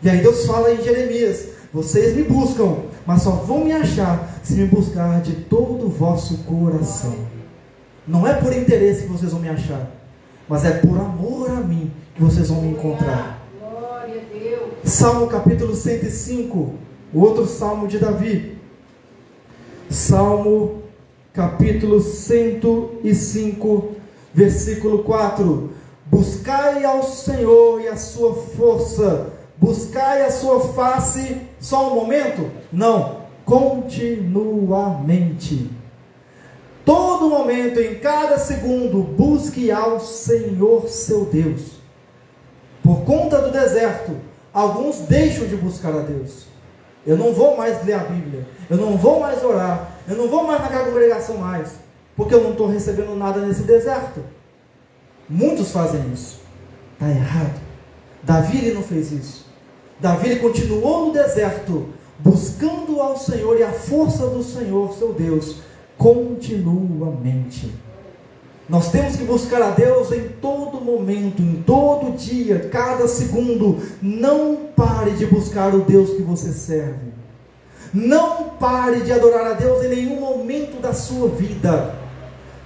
E aí Deus fala em Jeremias: vocês me buscam, mas só vão me achar se me buscar de todo o vosso coração. Não é por interesse que vocês vão me achar, mas é por amor a mim que vocês vão me encontrar. Salmo capítulo 105, o outro salmo de Davi. Salmo capítulo 105, versículo 4. Buscai ao Senhor e a sua força, buscai a sua face. Só um momento? Não, continuamente. Todo momento, em cada segundo, busque ao Senhor seu Deus. Por conta do deserto, alguns deixam de buscar a Deus. Eu não vou mais ler a Bíblia, eu não vou mais orar, eu não vou mais naquela congregação mais, porque eu não estou recebendo nada nesse deserto. Muitos fazem isso. Está errado. Davi ele não fez isso. Davi ele continuou no deserto, buscando ao Senhor e a força do Senhor, seu Deus, continuamente. Nós temos que buscar a Deus em todo momento, em todo dia, cada segundo. Não pare de buscar o Deus que você serve. Não pare de adorar a Deus em nenhum momento da sua vida.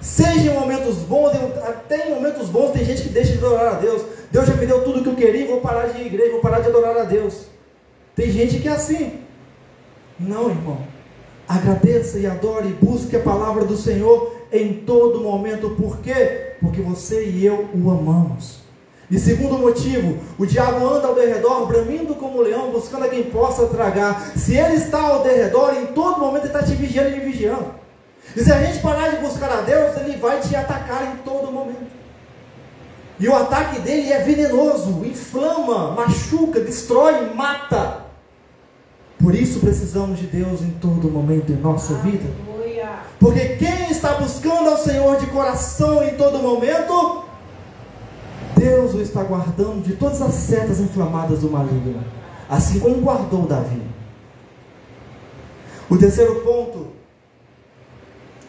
Seja em momentos bons, até em momentos bons tem gente que deixa de adorar a Deus. Deus já me deu tudo o que eu queria, vou parar de ir à igreja, vou parar de adorar a Deus. Tem gente que é assim. Não, irmão. Agradeça e adore e busque a palavra do Senhor em todo momento. Por quê? Porque você e eu o amamos. E segundo motivo, o diabo anda ao derredor, bramindo como um leão, buscando a quem possa tragar. Se ele está ao derredor, em todo momento ele está te vigiando e me vigiando. E se a gente parar de buscar a Deus, ele vai te atacar em todo momento. E o ataque dele é venenoso, inflama, machuca, destrói, mata. Por isso precisamos de Deus em todo momento em nossa vida. Porque quem está buscando ao Senhor de coração em todo momento, Deus o está guardando de todas as setas inflamadas do maligno, assim como guardou Davi. O terceiro ponto: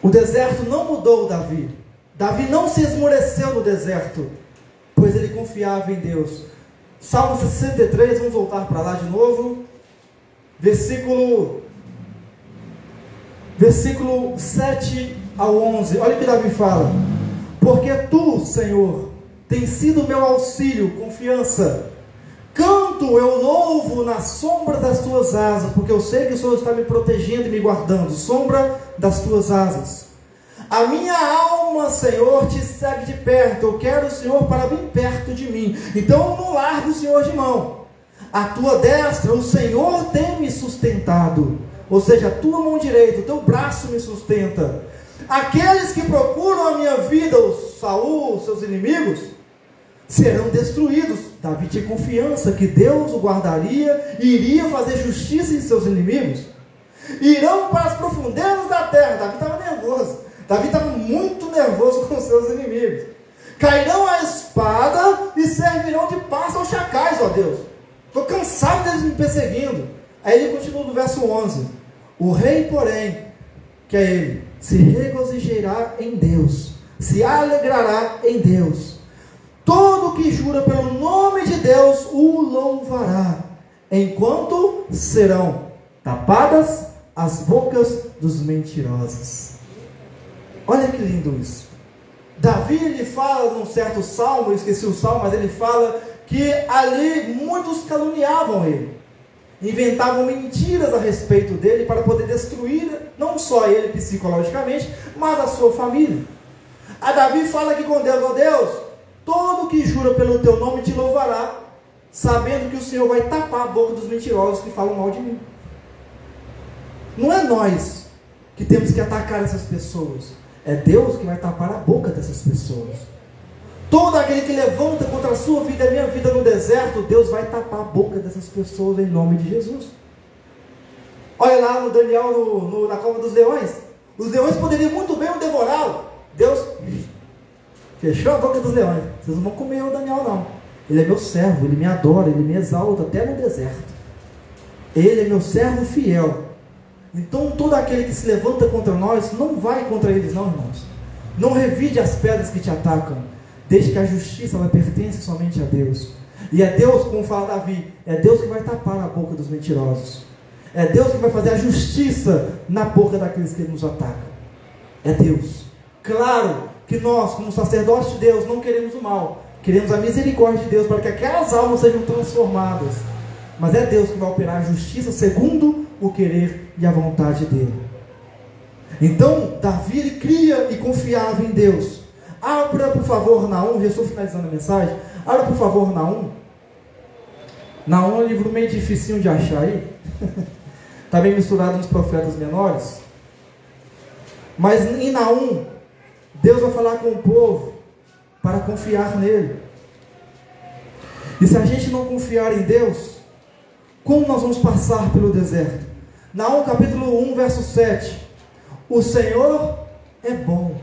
o deserto não mudou Davi. Davi não se esmoreceu no deserto, pois ele confiava em Deus. Salmo 63, vamos voltar para lá de novo. Versículo 7 ao 11. Olha o que Davi fala: porque tu, Senhor, tens sido meu auxílio, confiança. Canto, eu louvo na sombra das tuas asas, porque eu sei que o Senhor está me protegendo e me guardando. Sombra das tuas asas. A minha alma, Senhor, te segue de perto. Eu quero o Senhor para bem perto de mim. Então eu não largo o Senhor de mão. A tua destra, o Senhor tem me sustentado. Ou seja, a tua mão direita, o teu braço me sustenta. Aqueles que procuram a minha vida, o Saul, seus inimigos, serão destruídos. Davi tinha confiança que Deus o guardaria e iria fazer justiça em seus inimigos. Irão para as profundezas da terra. Davi estava nervoso. Davi estava muito nervoso com seus inimigos. Cairão a espada e servirão de pasto aos chacais, ó Deus. Estou cansado deles me perseguindo. Aí ele continua no verso 11. O rei, porém, que é ele, se regozijará em Deus, se alegrará em Deus. Todo que jura pelo nome de Deus o louvará, enquanto serão tapadas as bocas dos mentirosos. Olha que lindo isso. Davi, ele fala num certo salmo, eu esqueci o salmo, mas ele fala que ali muitos caluniavam ele, inventavam mentiras a respeito dele para poder destruir não só ele psicologicamente, mas a sua família. A Davi fala aqui com Deus: ó Deus, todo que jura pelo teu nome te louvará, sabendo que o Senhor vai tapar a boca dos mentirosos que falam mal de mim. Não é nós que temos que atacar essas pessoas. É Deus que vai tapar a boca dessas pessoas. Todo aquele que levanta contra a sua vida e a minha vida no deserto, Deus vai tapar a boca dessas pessoas em nome de Jesus. Olha lá no Daniel, na cova dos leões. Os leões poderiam muito bem o devorá-lo. Deus fechou a boca dos leões. Vocês não vão comer o Daniel não. Ele é meu servo, ele me adora, ele me exalta até no deserto. Ele é meu servo fiel. Então todo aquele que se levanta contra nós, não vai contra eles não, irmãos. Não revide as pedras que te atacam. Desde que a justiça ela pertence somente a Deus. E é Deus, como fala Davi, é Deus que vai tapar a boca dos mentirosos. É Deus que vai fazer a justiça na boca daqueles que nos atacam. É Deus. Claro que nós, como sacerdotes de Deus, não queremos o mal. Queremos a misericórdia de Deus para que aquelas almas sejam transformadas. Mas é Deus que vai operar a justiça segundo o querer e a vontade dele. Então, Davi ele cria e confiava em Deus. Abra, por favor, Naum. Já estou finalizando a mensagem. Abra, por favor, Naum. Naum é um livro meio dificinho de achar aí. Está bem misturado nos profetas menores. Mas em Naum, Deus vai falar com o povo para confiar nele. E se a gente não confiar em Deus, como nós vamos passar pelo deserto? Naum capítulo 1, verso 7. O Senhor é bom.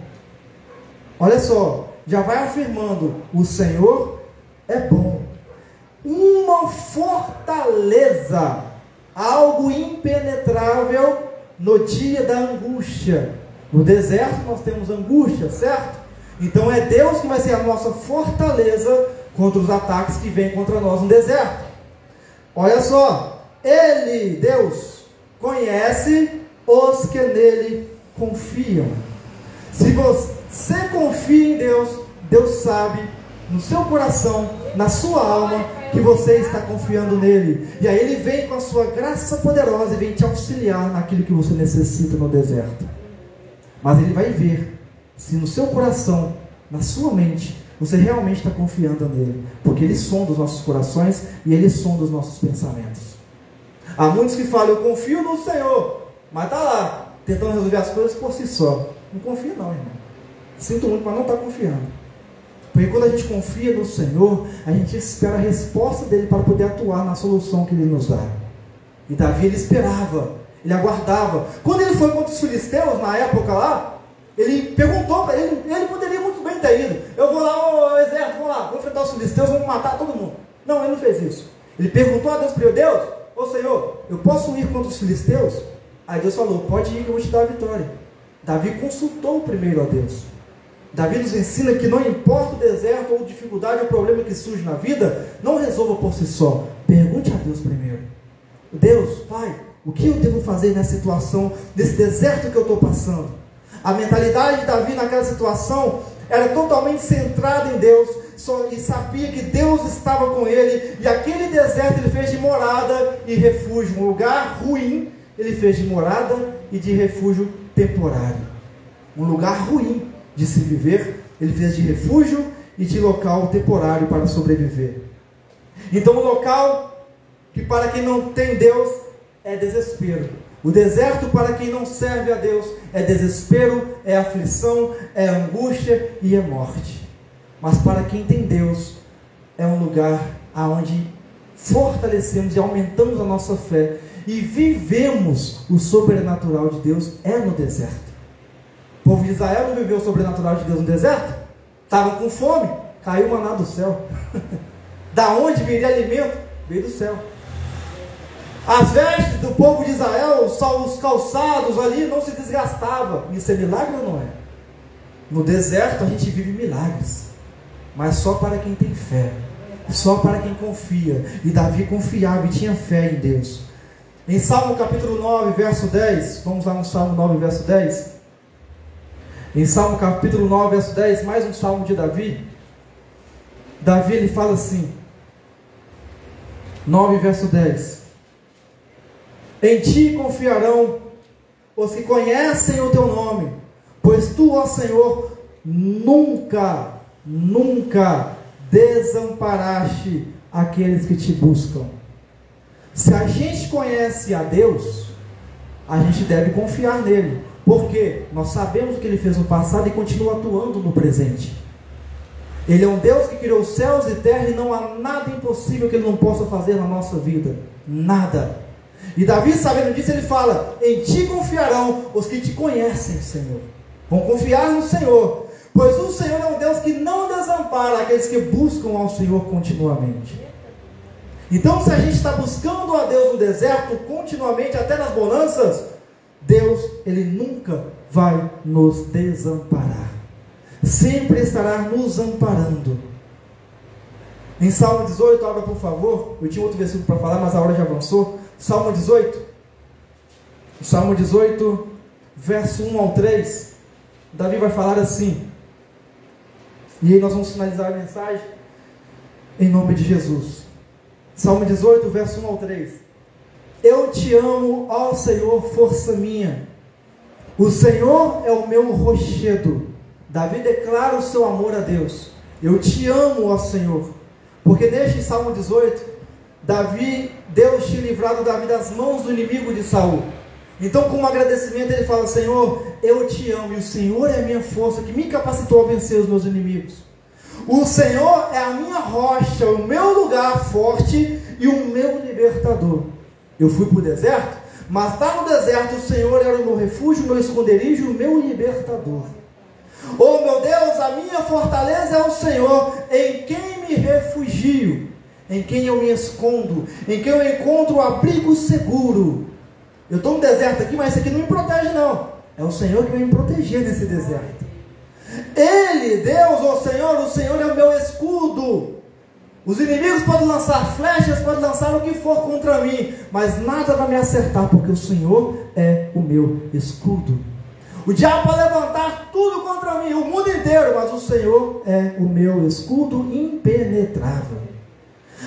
Olha só, já vai afirmando, o Senhor é bom. Uma fortaleza, algo impenetrável no dia da angústia. No deserto nós temos angústia, certo? Então é Deus que vai ser a nossa fortaleza contra os ataques que vêm contra nós no deserto. Olha só, Ele, Deus, conhece os que nele confiam. Se você confia em Deus, Deus sabe no seu coração, na sua alma, que você está confiando nele. E aí Ele vem com a sua graça poderosa e vem te auxiliar naquilo que você necessita no deserto. Mas Ele vai ver se no seu coração, na sua mente, você realmente está confiando nele. Porque Ele sonda os nossos corações e Ele sonda os nossos pensamentos. Há muitos que falam, eu confio no Senhor, mas está lá, tentando resolver as coisas por si só. Não confia não, irmão. Sinto muito, mas não está confiando. Porque quando a gente confia no Senhor, a gente espera a resposta dele para poder atuar na solução que Ele nos dá. E Davi, ele esperava, ele aguardava. Quando ele foi contra os filisteus, na época lá, ele perguntou para ele poderia muito bem ter ido. Eu vou lá, ô exército, vou enfrentar os filisteus, vamos matar todo mundo. Não, ele não fez isso. Ele perguntou a Deus, Deus, ô Senhor, eu posso ir contra os filisteus? Aí Deus falou, pode ir que eu vou te dar a vitória. Davi consultou primeiro a Deus. Davi nos ensina que não importa o deserto ou dificuldade ou problema que surge na vida, não resolva por si só. Pergunte a Deus primeiro. Deus, Pai, o que eu devo fazer nessa situação, nesse deserto que eu estou passando? A mentalidade de Davi naquela situação era totalmente centrada em Deus, e sabia que Deus estava com ele, e aquele deserto ele fez de morada e refúgio, um lugar ruim, ele fez de morada e de refúgio temporário. Um lugar ruim de se viver, ele fez de refúgio e de local temporário para sobreviver. Então o local que para quem não tem Deus é desespero. O deserto para quem não serve a Deus é desespero, é aflição, é angústia e é morte. Mas para quem tem Deus é um lugar onde fortalecemos e aumentamos a nossa fé e vivemos o sobrenatural de Deus é no deserto. O povo de Israel não viveu o sobrenatural de Deus no deserto? Estavam com fome, caiu o maná do céu. Da onde viria alimento? Veio do céu. As vestes do povo de Israel, os calçados ali não se desgastavam. Isso é milagre ou não é? No deserto a gente vive milagres, mas só para quem tem fé, só para quem confia. E Davi confiava e tinha fé em Deus. Em Salmo capítulo 9, verso 10, vamos lá no Salmo 9, verso 10. Em Salmo capítulo 9, verso 10, mais um salmo de Davi. Davi ele fala assim, 9, verso 10. Em ti confiarão os que conhecem o teu nome, pois tu, ó Senhor, nunca desamparaste aqueles que te buscam. Se a gente conhece a Deus, a gente deve confiar nele, Porque nós sabemos o que Ele fez no passado e continua atuando no presente. Ele é um Deus que criou céus e terra e não há nada impossível que Ele não possa fazer na nossa vida. Nada. E Davi, sabendo disso, ele fala: em Ti confiarão os que Te conhecem, Senhor. Vão confiar no Senhor, pois o Senhor é um Deus que não desampara aqueles que buscam ao Senhor continuamente. Então, se a gente está buscando a Deus no deserto continuamente, até nas bonanças, Deus, Ele nunca vai nos desamparar. Sempre estará nos amparando. Em Salmo 18, abra por favor. Eu tinha outro versículo para falar, mas a hora já avançou. Salmo 18. Salmo 18, verso 1 ao 3. Davi vai falar assim. E aí nós vamos finalizar a mensagem em nome de Jesus. Salmo 18, verso 1 ao 3. Eu te amo, ó Senhor, força minha. O Senhor é o meu rochedo. Davi declara o seu amor a Deus. Eu te amo, ó Senhor. Porque neste Salmo 18, Deus tinha livrado Davi das mãos do inimigo de Saul. Então, como agradecimento, ele fala: Senhor, eu te amo, e o Senhor é a minha força, que me capacitou a vencer os meus inimigos. O Senhor é a minha rocha, o meu lugar forte e o meu libertador. Eu fui para o deserto, mas lá no deserto o Senhor era o meu refúgio, o meu esconderijo, o meu libertador. Oh meu Deus, a minha fortaleza é o Senhor, em quem me refugio, em quem eu me escondo, em quem eu encontro o abrigo seguro. Eu estou no deserto aqui, mas isso aqui não me protege não. É o Senhor que vai me proteger nesse deserto. Ele, Deus, o Senhor é o meu escudo. Os inimigos podem lançar flechas, podem lançar o que for contra mim, mas nada vai me acertar, porque o Senhor é o meu escudo. O diabo pode levantar tudo contra mim, o mundo inteiro, mas o Senhor é o meu escudo impenetrável.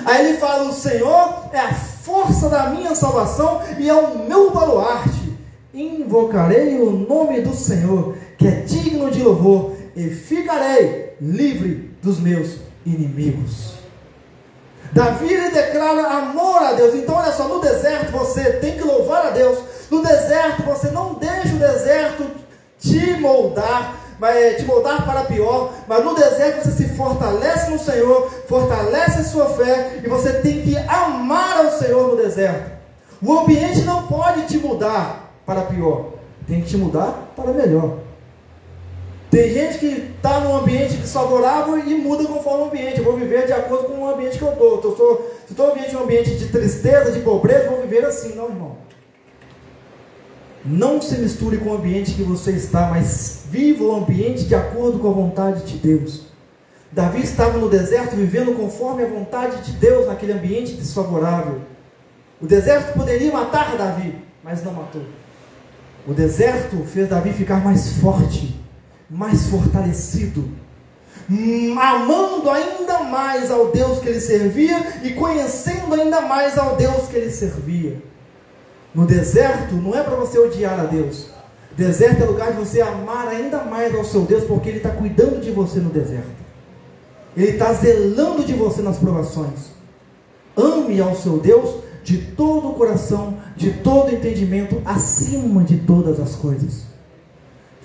Aí ele fala: o Senhor é a força da minha salvação e é o meu baluarte. Invocarei o nome do Senhor, que é digno de louvor, e ficarei livre dos meus inimigos. Davi, ele declara amor a Deus. Então olha só, no deserto você tem que louvar a Deus. No deserto você não deixa o deserto te moldar para pior, mas no deserto você se fortalece no Senhor, fortalece a sua fé, e você tem que amar ao Senhor no deserto. O ambiente não pode te mudar para pior, tem que te mudar para melhor. Tem gente que está num ambiente desfavorável e muda conforme o ambiente. Eu vou viver de acordo com o ambiente que eu estou. Se estou vivendo em um ambiente de tristeza, de pobreza, eu vou viver assim. Não, irmão. Não se misture com o ambiente que você está, mas viva o ambiente de acordo com a vontade de Deus. Davi estava no deserto vivendo conforme a vontade de Deus naquele ambiente desfavorável. O deserto poderia matar Davi, mas não matou. O deserto fez Davi ficar mais forte, mais fortalecido, amando ainda mais ao Deus que ele servia e conhecendo ainda mais ao Deus que ele servia. No deserto não é para você odiar a Deus. Deserto é lugar de você amar ainda mais ao seu Deus, porque Ele está cuidando de você no deserto. Ele está zelando de você nas provações. Ame ao seu Deus de todo o coração, de todo o entendimento, acima de todas as coisas.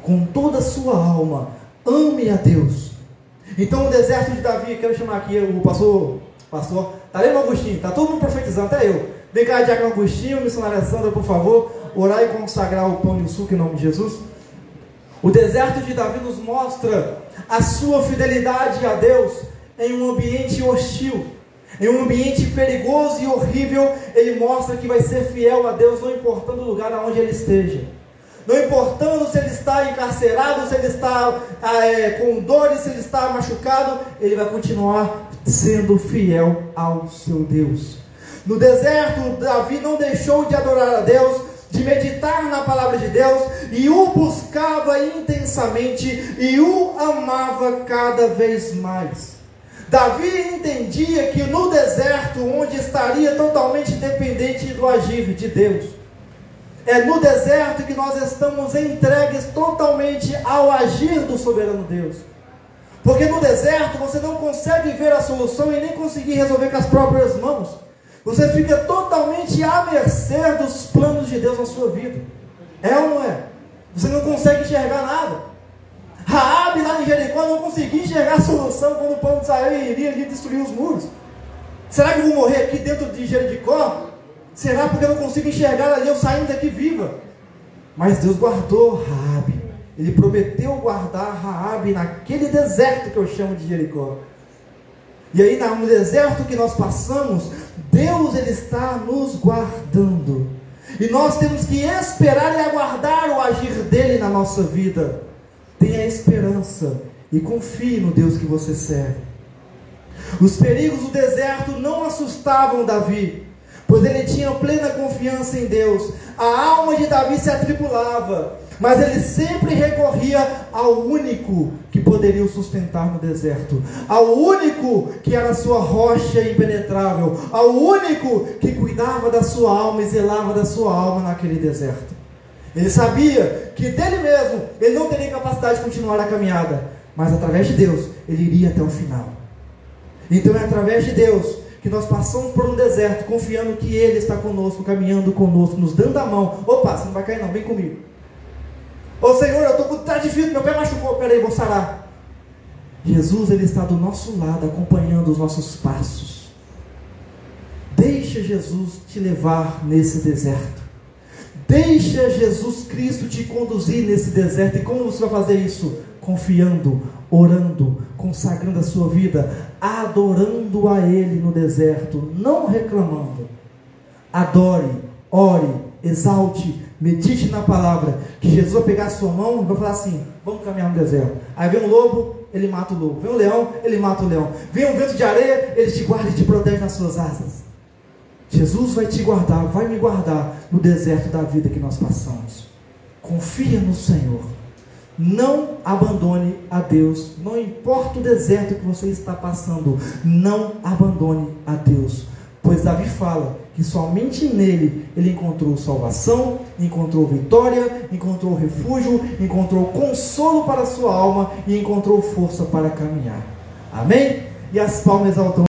Com toda a sua alma, ame a Deus. Então o deserto de Davi, quero chamar aqui o pastor, está vendo, Agostinho? Está todo mundo profetizando, até eu. Vem cá, Diácono Agostinho, missionária Sandra, por favor, orar e consagrar o pão e o suco em nome de Jesus. O deserto de Davi nos mostra a sua fidelidade a Deus em um ambiente hostil, em um ambiente perigoso e horrível. Ele mostra que vai ser fiel a Deus, não importando o lugar aonde ele esteja, não importando se ele está encarcerado, se ele está com dores, se ele está machucado, ele vai continuar sendo fiel ao seu Deus. No deserto, Davi não deixou de adorar a Deus, de meditar na palavra de Deus, e o buscava intensamente, e o amava cada vez mais. Davi entendia que no deserto, onde estaria totalmente dependente do agir de Deus, é no deserto que nós estamos entregues totalmente ao agir do soberano Deus. Porque no deserto você não consegue ver a solução e nem conseguir resolver com as próprias mãos. Você fica totalmente à mercê dos planos de Deus na sua vida. É ou não é? Você não consegue enxergar nada. Raabe lá em Jericó não conseguia enxergar a solução quando o povo de Israel iria ali destruir os muros. Será que eu vou morrer aqui dentro de Jericó? Será porque eu não consigo enxergar ali, eu saindo daqui viva? Mas Deus guardou Raabe. Ele prometeu guardar Raabe naquele deserto que eu chamo de Jericó. E aí no deserto que nós passamos, Deus ele está nos guardando. E nós temos que esperar e aguardar o agir dele na nossa vida. Tenha esperança e confie no Deus que você serve. Os perigos do deserto não assustavam Davi, pois ele tinha plena confiança em Deus. A alma de Davi se atribulava, mas ele sempre recorria ao único que poderia o sustentar no deserto, ao único que era a sua rocha impenetrável, ao único que cuidava da sua alma e zelava da sua alma naquele deserto. Ele sabia que dele mesmo ele não teria capacidade de continuar a caminhada, mas através de Deus ele iria até o final. Então é através de Deus que nós passamos por um deserto, confiando que Ele está conosco, caminhando conosco, nos dando a mão. Opa, você não vai cair não, vem comigo. Ô Senhor, tá difícil, meu pé machucou, peraí, vou sarar. Jesus, Ele está do nosso lado, acompanhando os nossos passos. Deixa Jesus te levar nesse deserto. Deixa Jesus Cristo te conduzir nesse deserto. E como você vai fazer isso? Confiando, orando, consagrando a sua vida, adorando a Ele no deserto, não reclamando. Adore, ore, exalte, medite na palavra, que Jesus vai pegar a sua mão e vai falar assim: vamos caminhar no deserto. Aí vem um lobo, ele mata o lobo. Vem um leão, ele mata o leão. Vem um vento de areia, ele te guarda e te protege nas suas asas. Jesus vai te guardar, vai me guardar no deserto da vida que nós passamos. Confia no Senhor. Não abandone a Deus. Não importa o deserto que você está passando, não abandone a Deus. Pois Davi fala que somente nele ele encontrou salvação, encontrou vitória, encontrou refúgio, encontrou consolo para a sua alma e encontrou força para caminhar. Amém? E as palmas exaltam.